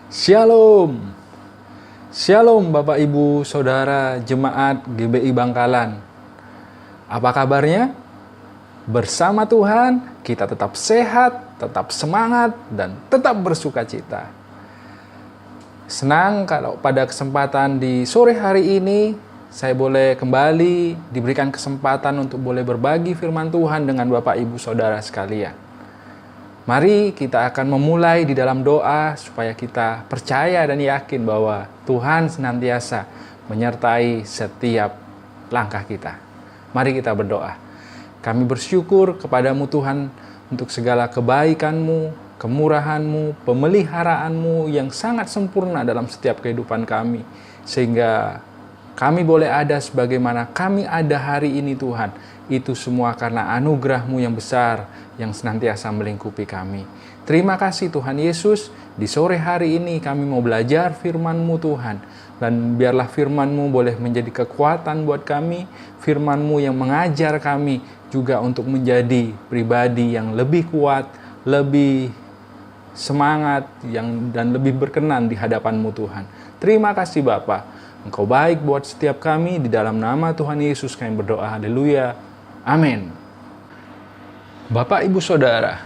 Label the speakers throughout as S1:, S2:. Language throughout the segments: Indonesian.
S1: Shalom. Shalom Bapak Ibu Saudara Jemaat GBI Bangkalan. Apa kabarnya? Bersama Tuhan kita tetap sehat, tetap semangat, dan tetap bersuka cita. Senang kalau pada kesempatan di sore hari ini saya boleh kembali diberikan kesempatan untuk boleh berbagi firman Tuhan dengan Bapak Ibu Saudara sekalian. Mari kita akan memulai di dalam doa supaya kita percaya dan yakin bahwa Tuhan senantiasa menyertai setiap langkah kita. Mari kita berdoa. Kami bersyukur kepadamu Tuhan untuk segala kebaikan-Mu, kemurahan-Mu, pemeliharaanmu yang sangat sempurna dalam setiap kehidupan kami. Sehingga kami boleh ada sebagaimana kami ada hari ini Tuhan. Itu semua karena anugerah-Mu yang besar yang senantiasa melingkupi kami. Terima kasih Tuhan Yesus, di sore hari ini kami mau belajar firman-Mu Tuhan. Dan biarlah firman-Mu boleh menjadi kekuatan buat kami, firman-Mu yang mengajar kami juga untuk menjadi pribadi yang lebih kuat, lebih semangat, dan lebih berkenan di hadapan-Mu Tuhan. Terima kasih Bapa, Engkau baik buat setiap kami, di dalam nama Tuhan Yesus kami berdoa, haleluya, amin. Bapak Ibu Saudara,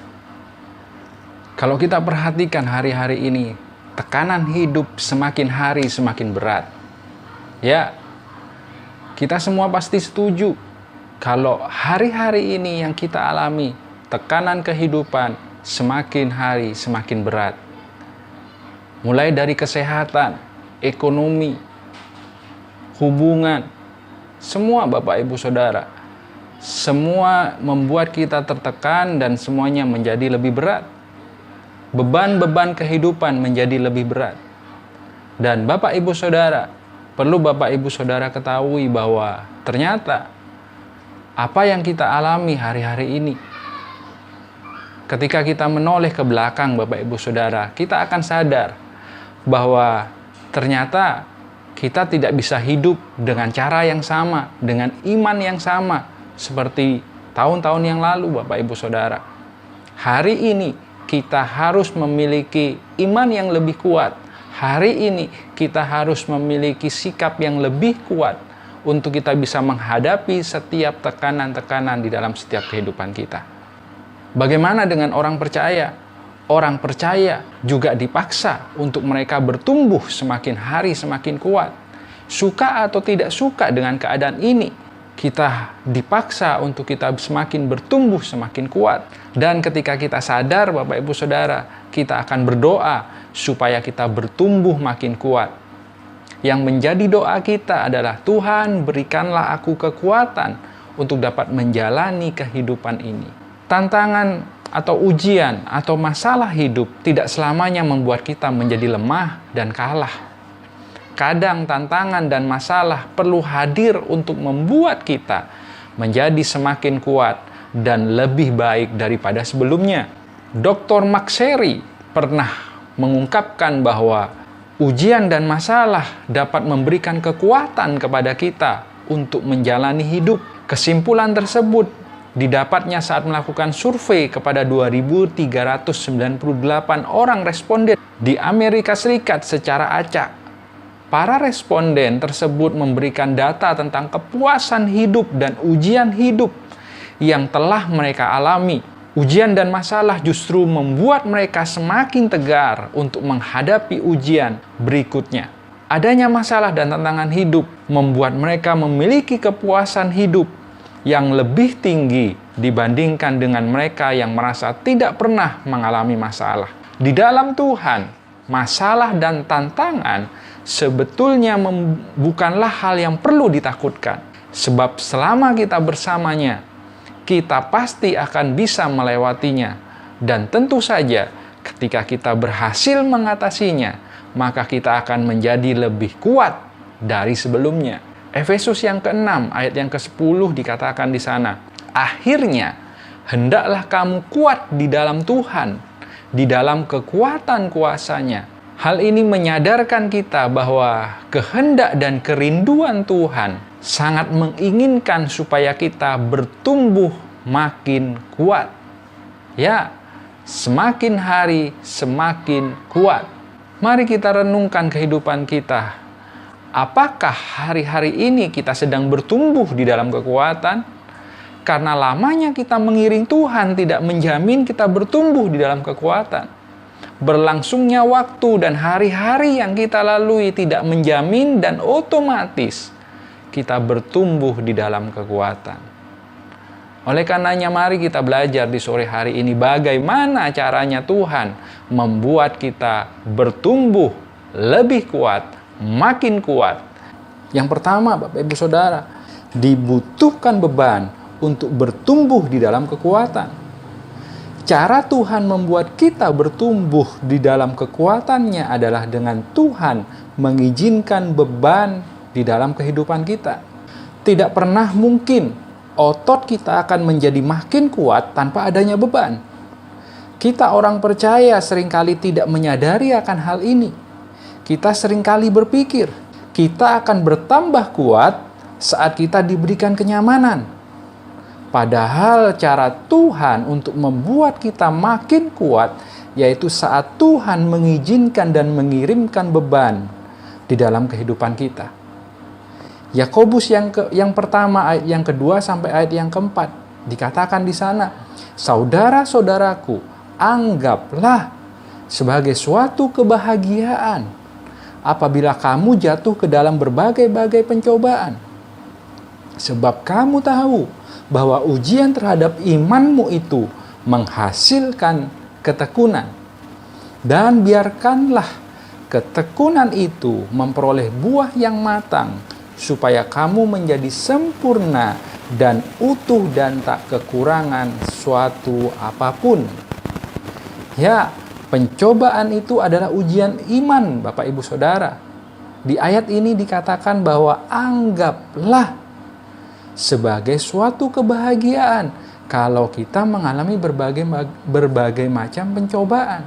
S1: kalau kita perhatikan hari-hari ini, tekanan hidup semakin hari semakin berat. Ya, kita semua pasti setuju kalau hari-hari ini yang kita alami, tekanan kehidupan semakin hari semakin berat. Mulai dari kesehatan, ekonomi, hubungan, semua Bapak Ibu Saudara, semua membuat kita tertekan dan semuanya menjadi lebih berat. Beban-beban kehidupan menjadi lebih berat. Dan Bapak Ibu Saudara, perlu Bapak Ibu Saudara ketahui bahwa ternyata apa yang kita alami hari-hari ini, ketika kita menoleh ke belakang Bapak Ibu Saudara, kita akan sadar bahwa ternyata kita tidak bisa hidup dengan cara yang sama, dengan iman yang sama, seperti tahun-tahun yang lalu Bapak Ibu Saudara. Hari ini kita harus memiliki iman yang lebih kuat. Hari ini kita harus memiliki sikap yang lebih kuat untuk kita bisa menghadapi setiap tekanan-tekanan di dalam setiap kehidupan kita. Bagaimana dengan orang percaya? Orang percaya juga dipaksa untuk mereka bertumbuh semakin hari semakin kuat. Suka atau tidak suka dengan keadaan ini, kita dipaksa untuk kita semakin bertumbuh, semakin kuat. Dan ketika kita sadar Bapak Ibu Saudara, kita akan berdoa supaya kita bertumbuh makin kuat. Yang menjadi doa kita adalah, Tuhan berikanlah aku kekuatan untuk dapat menjalani kehidupan ini. Tantangan atau ujian atau masalah hidup tidak selamanya membuat kita menjadi lemah dan kalah. Kadang tantangan dan masalah perlu hadir untuk membuat kita menjadi semakin kuat dan lebih baik daripada sebelumnya. Dr. Makseri pernah mengungkapkan bahwa ujian dan masalah dapat memberikan kekuatan kepada kita untuk menjalani hidup. Kesimpulan tersebut didapatnya saat melakukan survei kepada 2.398 orang responden di Amerika Serikat secara acak. Para responden tersebut memberikan data tentang kepuasan hidup dan ujian hidup yang telah mereka alami. Ujian dan masalah justru membuat mereka semakin tegar untuk menghadapi ujian berikutnya. Adanya masalah dan tantangan hidup membuat mereka memiliki kepuasan hidup yang lebih tinggi dibandingkan dengan mereka yang merasa tidak pernah mengalami masalah. Di dalam Tuhan, masalah dan tantangan sebetulnya bukanlah hal yang perlu ditakutkan. Sebab selama kita bersamanya, kita pasti akan bisa melewatinya. Dan tentu saja ketika kita berhasil mengatasinya, maka kita akan menjadi lebih kuat dari sebelumnya. Efesus yang ke-6 ayat yang ke-10 dikatakan di sana, akhirnya hendaklah kamu kuat di dalam Tuhan, di dalam kekuatan kuasa-Nya. Hal ini menyadarkan kita bahwa kehendak dan kerinduan Tuhan sangat menginginkan supaya kita bertumbuh makin kuat. Ya, semakin hari semakin kuat. Mari kita renungkan kehidupan kita. Apakah hari-hari ini kita sedang bertumbuh di dalam kekuatan? Karena lamanya kita mengiring Tuhan tidak menjamin kita bertumbuh di dalam kekuatan. Berlangsungnya waktu dan hari-hari yang kita lalui tidak menjamin dan otomatis kita bertumbuh di dalam kekuatan. Oleh karenanya mari kita belajar di sore hari ini bagaimana caranya Tuhan membuat kita bertumbuh lebih kuat, makin kuat. Yang pertama, Bapak Ibu Saudara, dibutuhkan beban untuk bertumbuh di dalam kekuatan. Cara Tuhan membuat kita bertumbuh di dalam kekuatannya adalah dengan Tuhan mengizinkan beban di dalam kehidupan kita. Tidak pernah mungkin otot kita akan menjadi makin kuat tanpa adanya beban. Kita orang percaya seringkali tidak menyadari akan hal ini. Kita seringkali berpikir, kita akan bertambah kuat saat kita diberikan kenyamanan. Padahal cara Tuhan untuk membuat kita makin kuat, yaitu saat Tuhan mengizinkan dan mengirimkan beban di dalam kehidupan kita. Yakobus yang pertama ayat yang kedua sampai ayat yang keempat dikatakan di sana, saudara-saudaraku, anggaplah sebagai suatu kebahagiaan apabila kamu jatuh ke dalam berbagai-bagai pencobaan. Sebab kamu tahu bahwa ujian terhadap imanmu itu menghasilkan ketekunan. Dan biarkanlah ketekunan itu memperoleh buah yang matang, supaya kamu menjadi sempurna dan utuh dan tak kekurangan suatu apapun. Ya, pencobaan itu adalah ujian iman, Bapak Ibu Saudara. Di ayat ini dikatakan bahwa anggaplah sebagai suatu kebahagiaan kalau kita mengalami berbagai macam pencobaan.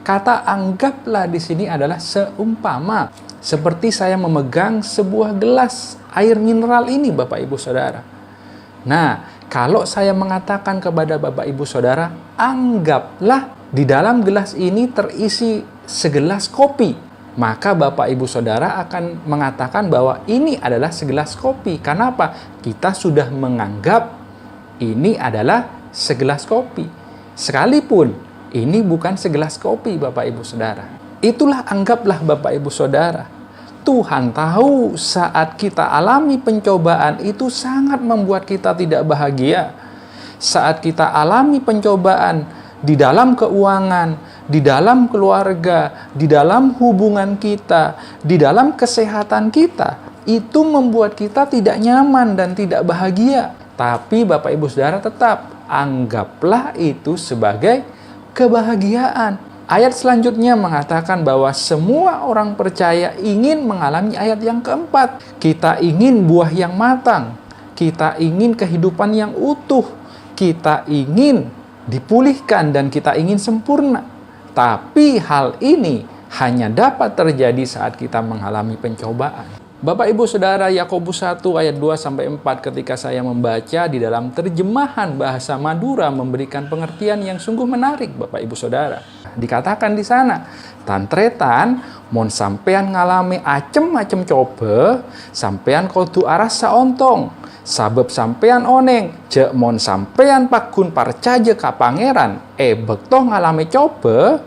S1: Kata anggaplah di sini adalah seumpama. Seperti saya memegang sebuah gelas air mineral ini, Bapak Ibu Saudara. Nah, kalau saya mengatakan kepada Bapak Ibu Saudara, anggaplah di dalam gelas ini terisi segelas kopi, maka Bapak Ibu Saudara akan mengatakan bahwa ini adalah segelas kopi. Kenapa? Kita sudah menganggap ini adalah segelas kopi. Sekalipun ini bukan segelas kopi, Bapak Ibu Saudara. Itulah anggaplah Bapak Ibu Saudara. Tuhan tahu saat kita alami pencobaan itu sangat membuat kita tidak bahagia. Saat kita alami pencobaan di dalam keuangan, di dalam keluarga, di dalam hubungan kita, di dalam kesehatan kita, itu membuat kita tidak nyaman dan tidak bahagia. Tapi Bapak Ibu Saudara tetap anggaplah itu sebagai kebahagiaan. Ayat selanjutnya mengatakan bahwa semua orang percaya ingin mengalami ayat yang keempat. Kita ingin buah yang matang. Kita ingin kehidupan yang utuh. Kita ingin dipulihkan dan kita ingin sempurna. Tapi hal ini hanya dapat terjadi saat kita mengalami pencobaan. Bapak Ibu Saudara, Yakobus 1 ayat 2-4 ketika saya membaca di dalam terjemahan bahasa Madura memberikan pengertian yang sungguh menarik, Bapak Ibu Saudara. Dikatakan di sana, tantretan mon sampean ngalami acem-acem coba, sampean kudu aras saontong. Sabab sampean oneng, cek mon sampean pakun parcaje ka pangeran, bektoh ngalami coba,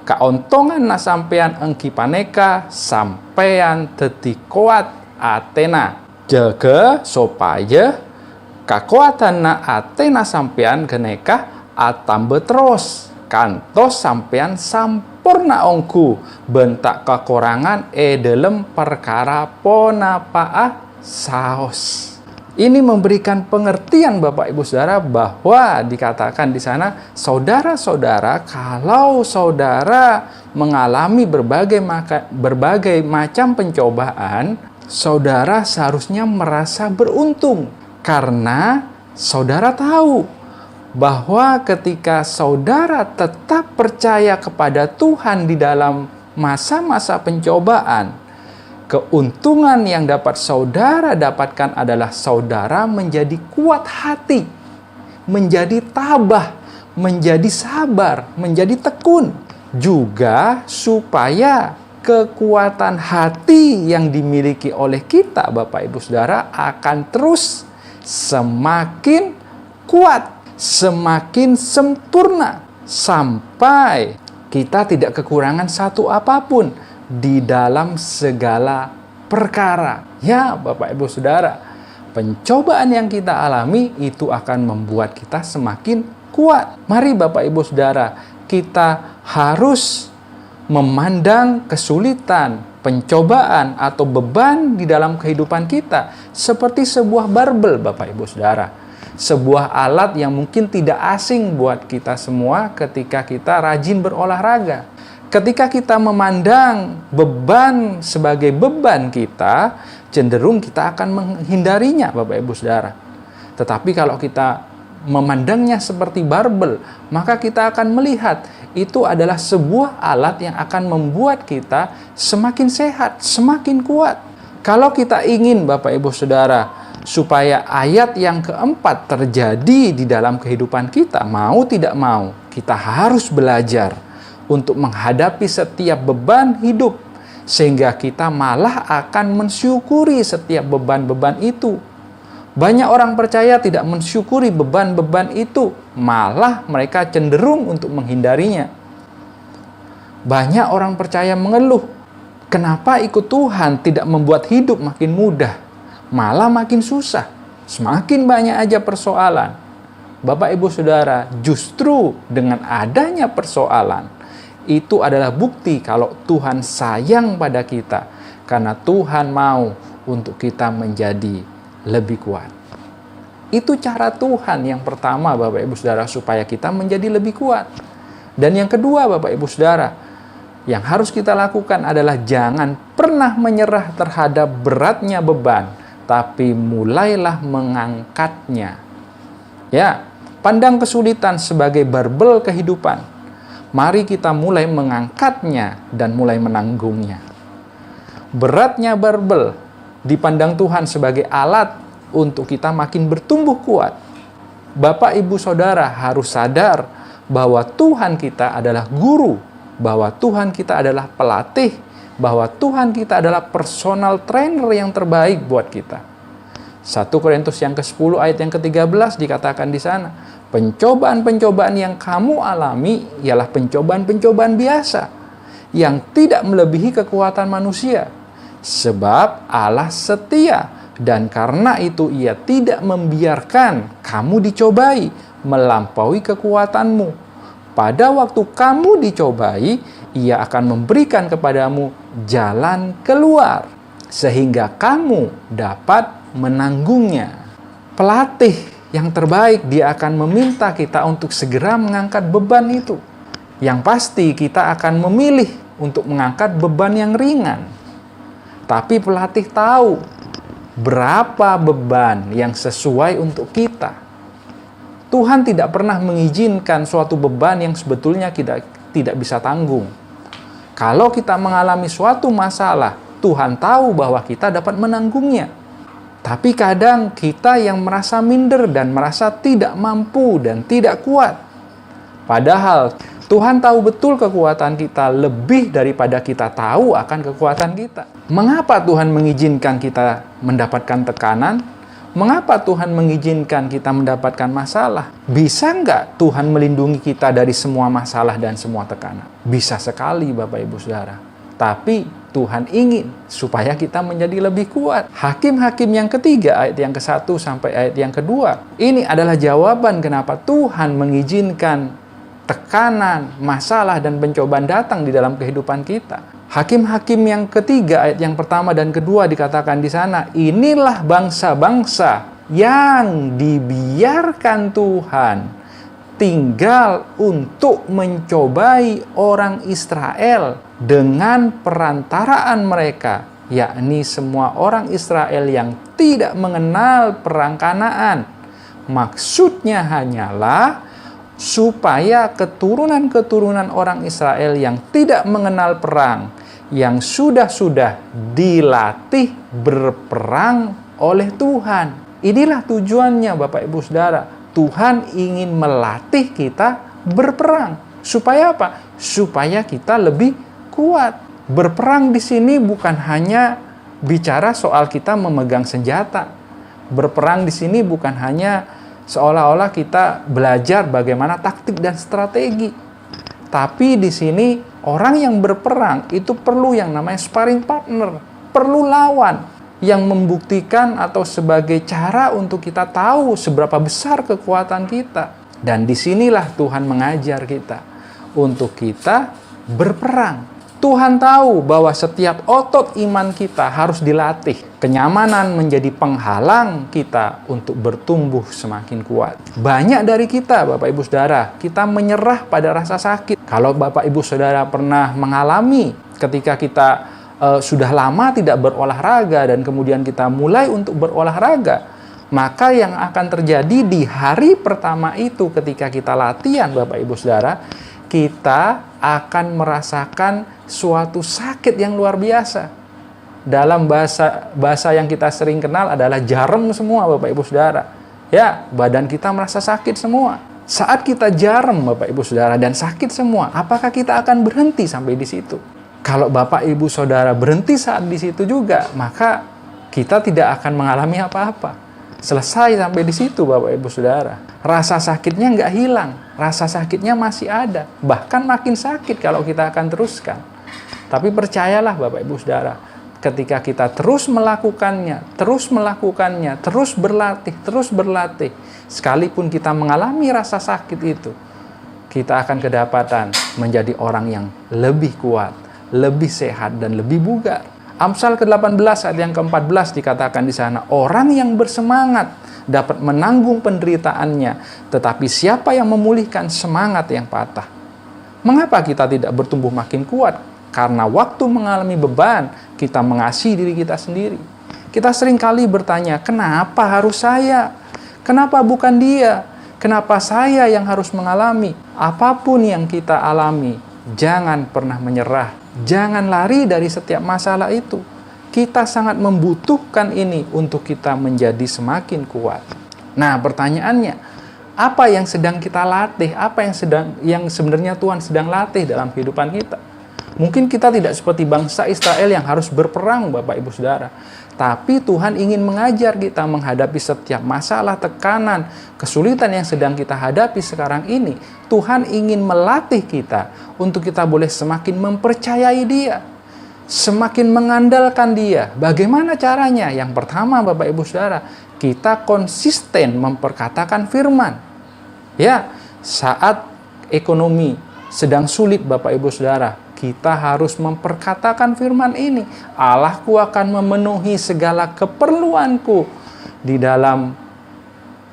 S1: kaontongan na sampean engki paneka sampean teti kuat atena. Jaga supaya kakuatan na atena sampean geneka atambe terus. Kantos sampean sampurna ongku bentak kekurangan dalam perkara ponapaah saos. Ini memberikan pengertian Bapak Ibu Saudara bahwa dikatakan di sana, saudara-saudara, kalau saudara mengalami berbagai macam pencobaan, saudara seharusnya merasa beruntung karena saudara tahu bahwa ketika saudara tetap percaya kepada Tuhan di dalam masa-masa pencobaan, keuntungan yang dapat saudara dapatkan adalah saudara menjadi kuat hati, menjadi tabah, menjadi sabar, menjadi tekun. juga supaya kekuatan hati yang dimiliki oleh kita, Bapak Ibu Saudara, akan terus semakin kuat, semakin sempurna, sampai kita tidak kekurangan satu apapun di dalam segala perkara. Ya, Bapak Ibu Saudara, pencobaan yang kita alami itu akan membuat kita semakin kuat. Mari Bapak Ibu Saudara, kita harus memandang kesulitan, pencobaan, atau beban di dalam kehidupan kita seperti sebuah barbel, Bapak Ibu Saudara. Sebuah alat yang mungkin tidak asing buat kita semua ketika kita rajin berolahraga. Ketika kita memandang beban sebagai beban kita, cenderung kita akan menghindarinya, Bapak Ibu Saudara. Tetapi kalau kita memandangnya seperti barbel, maka kita akan melihat itu adalah sebuah alat yang akan membuat kita semakin sehat, semakin kuat. Kalau kita ingin, Bapak Ibu Saudara, supaya ayat yang keempat terjadi di dalam kehidupan kita, mau tidak mau, kita harus belajar untuk menghadapi setiap beban hidup, sehingga kita malah akan mensyukuri setiap beban-beban itu. Banyak orang percaya tidak mensyukuri beban-beban itu, malah mereka cenderung untuk menghindarinya. Banyak orang percaya mengeluh, kenapa ikut Tuhan tidak membuat hidup makin mudah, malah makin susah, semakin banyak aja persoalan. Bapak Ibu Saudara, justru dengan adanya persoalan, itu adalah bukti kalau Tuhan sayang pada kita, karena Tuhan mau untuk kita menjadi lebih kuat. Itu cara Tuhan yang pertama, Bapak Ibu Saudara, supaya kita menjadi lebih kuat. Dan yang kedua, Bapak Ibu Saudara, yang harus kita lakukan adalah jangan pernah menyerah terhadap beratnya beban, tapi mulailah mengangkatnya. Ya, pandang kesulitan sebagai barbel kehidupan. Mari kita mulai mengangkatnya dan mulai menanggungnya. Beratnya barbel dipandang Tuhan sebagai alat untuk kita makin bertumbuh kuat. Bapak Ibu Saudara harus sadar bahwa Tuhan kita adalah guru, bahwa Tuhan kita adalah pelatih, bahwa Tuhan kita adalah personal trainer yang terbaik buat kita. 1 Korintus yang ke-10 ayat yang ke-13 dikatakan di sana, pencobaan-pencobaan yang kamu alami ialah pencobaan-pencobaan biasa yang tidak melebihi kekuatan manusia. Sebab Allah setia, dan karena itu Ia tidak membiarkan kamu dicobai melampaui kekuatanmu. Pada waktu kamu dicobai, Ia akan memberikan kepadamu jalan keluar, sehingga kamu dapat menanggungnya. Pelatih yang terbaik, dia akan meminta kita untuk segera mengangkat beban itu. Yang pasti kita akan memilih untuk mengangkat beban yang ringan. Tapi pelatih tahu berapa beban yang sesuai untuk kita. Tuhan tidak pernah mengizinkan suatu beban yang sebetulnya kita tidak bisa tanggung. Kalau kita mengalami suatu masalah, Tuhan tahu bahwa kita dapat menanggungnya. Tapi kadang kita yang merasa minder dan merasa tidak mampu dan tidak kuat. Padahal Tuhan tahu betul kekuatan kita lebih daripada kita tahu akan kekuatan kita. Mengapa Tuhan mengizinkan kita mendapatkan tekanan? Mengapa Tuhan mengizinkan kita mendapatkan masalah? Bisa nggak Tuhan melindungi kita dari semua masalah dan semua tekanan? Bisa sekali, Bapak Ibu Saudara. Tapi Tuhan ingin supaya kita menjadi lebih kuat. Hakim-Hakim yang ketiga, ayat yang ke-1 sampai ayat yang ke-2. Ini adalah jawaban kenapa Tuhan mengizinkan tekanan, masalah, dan pencobaan datang di dalam kehidupan kita. Hakim-Hakim yang ketiga, ayat yang pertama dan kedua dikatakan di sana, inilah bangsa-bangsa yang dibiarkan Tuhan tinggal untuk mencobai orang Israel dengan perantaraan mereka, yakni semua orang Israel yang tidak mengenal perang Kanaan. Maksudnya hanyalah supaya keturunan-keturunan orang Israel yang tidak mengenal perang, yang sudah dilatih berperang oleh Tuhan. Inilah tujuannya, Bapak Ibu Saudara. Tuhan ingin melatih kita berperang. Supaya apa? supaya kita lebih kuat. Berperang di sini bukan hanya bicara soal kita memegang senjata. Berperang di sini bukan hanya seolah-olah kita belajar bagaimana taktik dan strategi. Tapi di sini orang yang berperang itu perlu yang namanya sparring partner, perlu lawan yang membuktikan atau sebagai cara untuk kita tahu seberapa besar kekuatan kita. Dan disinilah Tuhan mengajar kita untuk kita berperang. Tuhan tahu bahwa setiap otot iman kita harus dilatih. Kenyamanan menjadi penghalang kita untuk bertumbuh semakin kuat. Banyak dari kita, Bapak Ibu Saudara, kita menyerah pada rasa sakit. Kalau Bapak Ibu Saudara pernah mengalami ketika kita sudah lama tidak berolahraga dan kemudian kita mulai untuk berolahraga, maka yang akan terjadi di hari pertama itu ketika kita latihan, Bapak Ibu Saudara, kita akan merasakan suatu sakit yang luar biasa. Dalam bahasa yang kita sering kenal adalah jarum semua, Bapak Ibu Saudara. Ya, badan kita merasa sakit semua. Saat kita jarum, Bapak Ibu Saudara, dan sakit semua, apakah kita akan berhenti sampai di situ? Kalau Bapak Ibu Saudara berhenti saat di situ juga, maka kita tidak akan mengalami apa-apa. Selesai sampai di situ, Bapak Ibu Saudara. Rasa sakitnya nggak hilang, rasa sakitnya masih ada. Bahkan makin sakit kalau kita akan teruskan. Tapi percayalah Bapak Ibu Saudara, ketika kita terus melakukannya, terus berlatih, sekalipun kita mengalami rasa sakit itu, kita akan kedapatan menjadi orang yang lebih kuat, lebih sehat, dan lebih bugar. Amsal ke-18 ayat yang ke-14 dikatakan di sana, orang yang bersemangat dapat menanggung penderitaannya, tetapi siapa yang memulihkan semangat yang patah? Mengapa kita tidak bertumbuh makin kuat? Karena waktu mengalami beban, kita mengasihi diri kita sendiri. Kita seringkali bertanya, kenapa harus saya? Kenapa bukan dia? Kenapa saya yang harus mengalami? Apapun yang kita alami, jangan pernah menyerah. Jangan lari dari setiap masalah itu. Kita sangat membutuhkan ini untuk kita menjadi semakin kuat. Nah, pertanyaannya, apa yang sedang kita latih? Apa yang sebenarnya Tuhan sedang latih dalam kehidupan kita? Mungkin kita tidak seperti bangsa Israel yang harus berperang, Bapak Ibu Saudara. Tapi Tuhan ingin mengajar kita menghadapi setiap masalah, tekanan, kesulitan yang sedang kita hadapi sekarang ini. Tuhan ingin melatih kita untuk kita boleh semakin mempercayai Dia, semakin mengandalkan Dia. Bagaimana caranya? Yang pertama, Bapak Ibu Saudara, kita konsisten memperkatakan firman. Ya, saat ekonomi sedang sulit, Bapak Ibu Saudara, kita harus memperkatakan firman ini. Allahku akan memenuhi segala keperluanku di dalam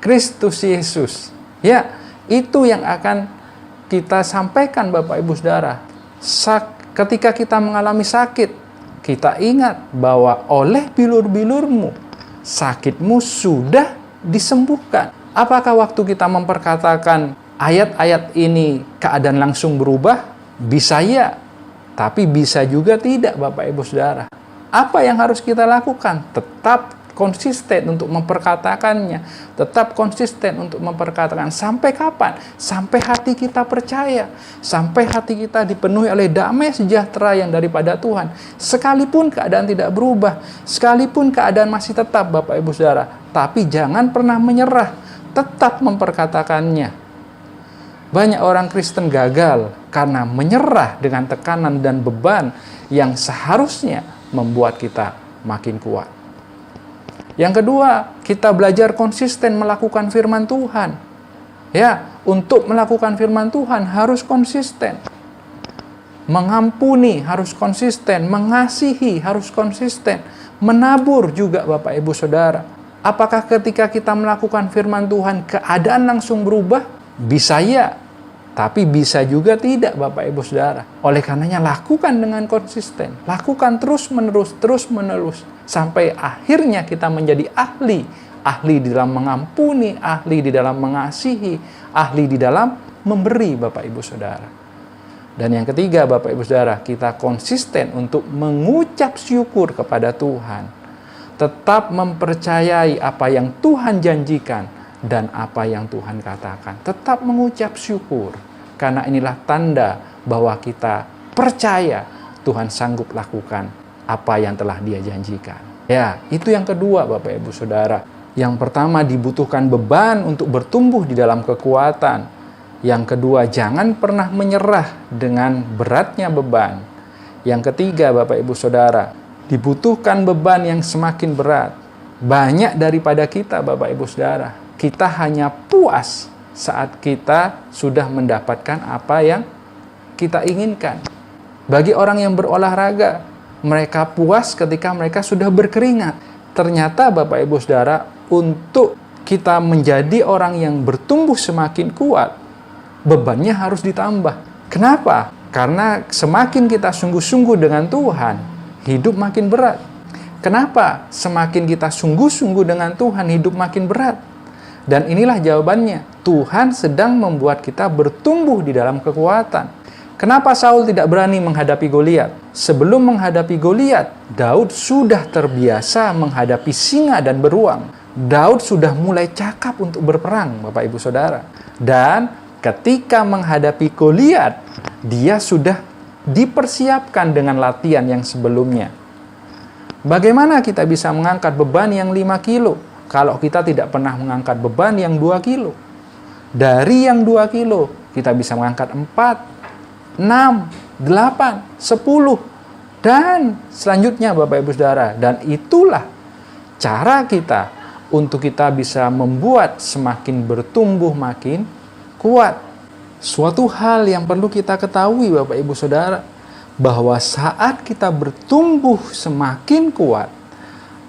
S1: Kristus Yesus. Ya, itu yang akan kita sampaikan, Bapak Ibu Saudara. Ketika kita mengalami sakit, kita ingat bahwa oleh bilur-bilurmu, sakitmu sudah disembuhkan. Apakah waktu kita memperkatakan ayat-ayat ini keadaan langsung berubah? Bisa ya, tapi bisa juga tidak, Bapak Ibu Saudara. Apa yang harus kita lakukan? Tetap konsisten untuk memperkatakannya. Tetap konsisten untuk memperkatakan. Sampai kapan? Sampai hati kita percaya. Sampai hati kita dipenuhi oleh damai sejahtera yang daripada Tuhan. Sekalipun keadaan tidak berubah. Sekalipun keadaan masih tetap, Bapak Ibu Saudara. Tapi jangan pernah menyerah. Tetap memperkatakannya. Banyak orang Kristen gagal karena menyerah dengan tekanan dan beban yang seharusnya membuat kita makin kuat. Yang kedua, kita belajar konsisten melakukan firman Tuhan. Ya, untuk melakukan firman Tuhan harus konsisten. Mengampuni harus konsisten, mengasihi harus konsisten, menabur juga, Bapak Ibu Saudara. Apakah ketika kita melakukan firman Tuhan keadaan langsung berubah? Bisa ya, tapi bisa juga tidak, Bapak Ibu Saudara. Oleh karenanya lakukan dengan konsisten. Lakukan terus-menerus. Sampai akhirnya kita menjadi ahli. Ahli di dalam mengampuni, ahli di dalam mengasihi, ahli di dalam memberi, Bapak Ibu Saudara. Dan yang ketiga, Bapak Ibu Saudara, kita konsisten untuk mengucap syukur kepada Tuhan. Tetap mempercayai apa yang Tuhan janjikan dan apa yang Tuhan katakan. Tetap mengucap syukur. Karena inilah tanda bahwa kita percaya Tuhan sanggup lakukan apa yang telah Dia janjikan. Ya, itu yang kedua Bapak Ibu Saudara. Yang pertama, dibutuhkan beban untuk bertumbuh di dalam kekuatan. Yang kedua, jangan pernah menyerah dengan beratnya beban. Yang ketiga Bapak Ibu Saudara, dibutuhkan beban yang semakin berat. Banyak daripada kita Bapak Ibu Saudara, kita hanya puas saat kita sudah mendapatkan apa yang kita inginkan. Bagi orang yang berolahraga, mereka puas ketika mereka sudah berkeringat. Ternyata Bapak Ibu Saudara, untuk kita menjadi orang yang bertumbuh semakin kuat, bebannya harus ditambah. Kenapa? Karena semakin kita sungguh-sungguh dengan Tuhan, hidup makin berat. Kenapa? Semakin kita sungguh-sungguh dengan Tuhan, hidup makin berat. Dan inilah jawabannya. Tuhan sedang membuat kita bertumbuh di dalam kekuatan. Kenapa Saul tidak berani menghadapi Goliat? Sebelum menghadapi Goliat, Daud sudah terbiasa menghadapi singa dan beruang. Daud sudah mulai cakap untuk berperang, Bapak Ibu Saudara. Dan ketika menghadapi Goliat, dia sudah dipersiapkan dengan latihan yang sebelumnya. Bagaimana kita bisa mengangkat beban yang 5 kilo kalau kita tidak pernah mengangkat beban yang 2 kilo? Dari yang 2 kilo, kita bisa mengangkat 4, 6, 8, 10, dan selanjutnya Bapak Ibu Saudara. Dan itulah cara kita untuk kita bisa membuat semakin bertumbuh makin kuat. Suatu hal yang perlu kita ketahui Bapak Ibu Saudara, bahwa saat kita bertumbuh semakin kuat,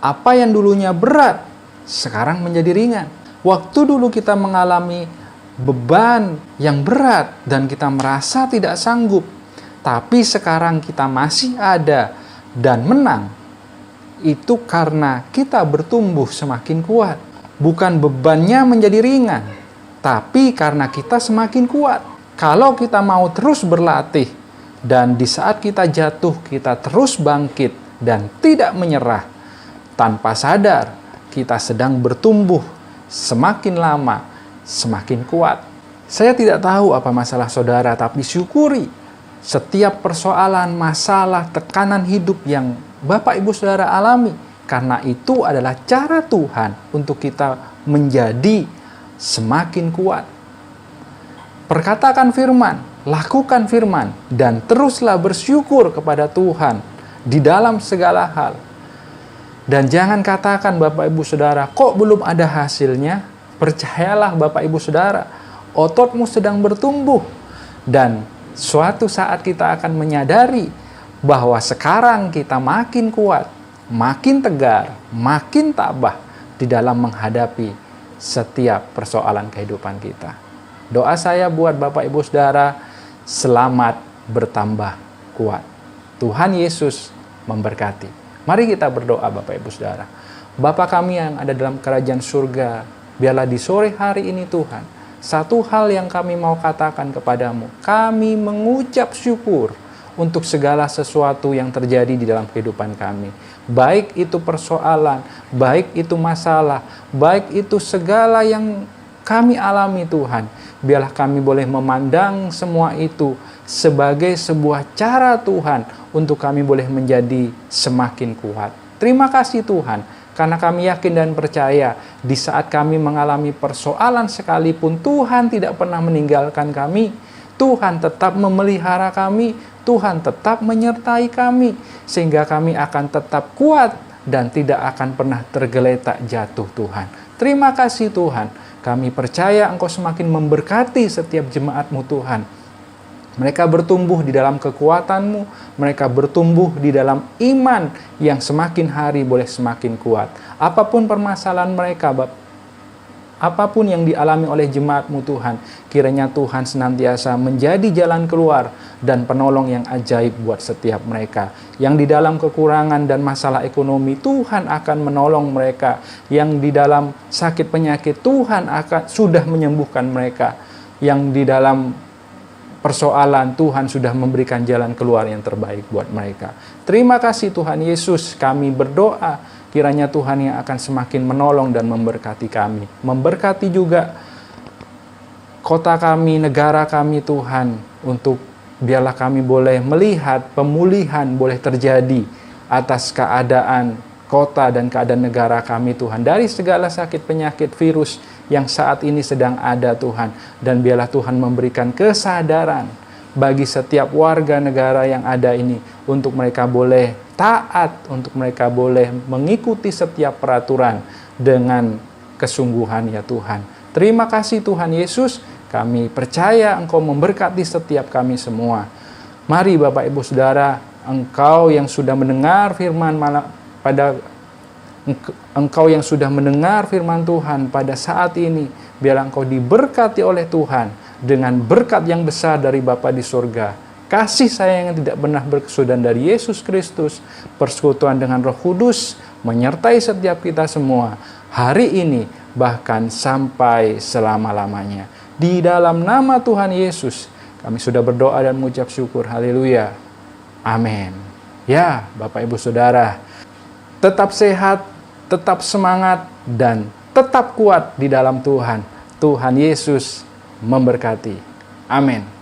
S1: apa yang dulunya berat sekarang menjadi ringan. Waktu dulu kita mengalami beban yang berat dan kita merasa tidak sanggup, tapi sekarang kita masih ada dan menang, itu karena kita bertumbuh semakin kuat. Bukan bebannya menjadi ringan, tapi karena kita semakin kuat. Kalau kita mau terus berlatih, dan di saat kita jatuh, kita terus bangkit dan tidak menyerah, tanpa sadar kita sedang bertumbuh semakin lama, semakin kuat. Saya tidak tahu apa masalah saudara, tapi syukuri setiap persoalan, masalah, tekanan hidup yang Bapak Ibu Saudara alami, karena itu adalah cara Tuhan untuk kita menjadi semakin kuat. Perkatakan firman, lakukan firman, dan teruslah bersyukur kepada Tuhan di dalam segala hal. Dan jangan katakan Bapak Ibu Saudara, kok belum ada hasilnya? Percayalah Bapak Ibu Saudara, ototmu sedang bertumbuh, dan suatu saat kita akan menyadari bahwa sekarang kita makin kuat, makin tegar, makin tabah di dalam menghadapi setiap persoalan kehidupan kita. Doa saya buat Bapak Ibu Saudara, selamat bertambah kuat. Tuhan Yesus memberkati. Mari kita berdoa Bapak Ibu Saudara. Bapa kami yang ada dalam kerajaan surga, biarlah di sore hari ini Tuhan, satu hal yang kami mau katakan kepadamu, kami mengucap syukur untuk segala sesuatu yang terjadi di dalam kehidupan kami. Baik itu persoalan, baik itu masalah, baik itu segala yang kami alami Tuhan. Biarlah kami boleh memandang semua itu sebagai sebuah cara Tuhan untuk kami boleh menjadi semakin kuat. Terima kasih Tuhan, karena kami yakin dan percaya di saat kami mengalami persoalan sekalipun, Tuhan tidak pernah meninggalkan kami. Tuhan tetap memelihara kami, Tuhan tetap menyertai kami, sehingga kami akan tetap kuat dan tidak akan pernah tergeletak jatuh Tuhan. Terima kasih Tuhan, kami percaya Engkau semakin memberkati setiap jemaat-Mu Tuhan. Mereka bertumbuh di dalam kekuatan-Mu, mereka bertumbuh di dalam iman yang semakin hari boleh semakin kuat. Apapun permasalahan mereka, apapun yang dialami oleh jemaat-Mu Tuhan, kiranya Tuhan senantiasa menjadi jalan keluar dan penolong yang ajaib buat setiap mereka. Yang di dalam kekurangan dan masalah ekonomi, Tuhan akan menolong mereka. Yang di dalam sakit penyakit, Tuhan akan sudah menyembuhkan mereka. Yang di dalam persoalan, Tuhan sudah memberikan jalan keluar yang terbaik buat mereka. Terima kasih Tuhan Yesus, kami berdoa kiranya Tuhan yang akan semakin menolong dan memberkati kami. Memberkati juga kota kami, negara kami Tuhan, untuk biarlah kami boleh melihat pemulihan boleh terjadi atas keadaan kota dan keadaan negara kami Tuhan. Dari segala sakit penyakit virus yang saat ini sedang ada Tuhan. Dan biarlah Tuhan memberikan kesadaran bagi setiap warga negara yang ada ini. Untuk mereka boleh taat, untuk mereka boleh mengikuti setiap peraturan dengan kesungguhan ya Tuhan. Terima kasih Tuhan Yesus. Kami percaya Engkau memberkati setiap kami semua. Mari Bapak Ibu Saudara, Engkau yang sudah mendengar firman Engkau yang sudah mendengar firman Tuhan pada saat ini, biarlah Engkau diberkati oleh Tuhan dengan berkat yang besar dari Bapa di surga, kasih sayang yang tidak pernah berkesudahan dari Yesus Kristus, persekutuan dengan Roh Kudus menyertai setiap kita semua hari ini bahkan sampai selama-lamanya. Di dalam nama Tuhan Yesus, kami sudah berdoa dan mengucap syukur. Haleluya. Amin. Ya, Bapak Ibu Saudara, tetap sehat, tetap semangat, dan tetap kuat di dalam Tuhan. Tuhan Yesus memberkati. Amin.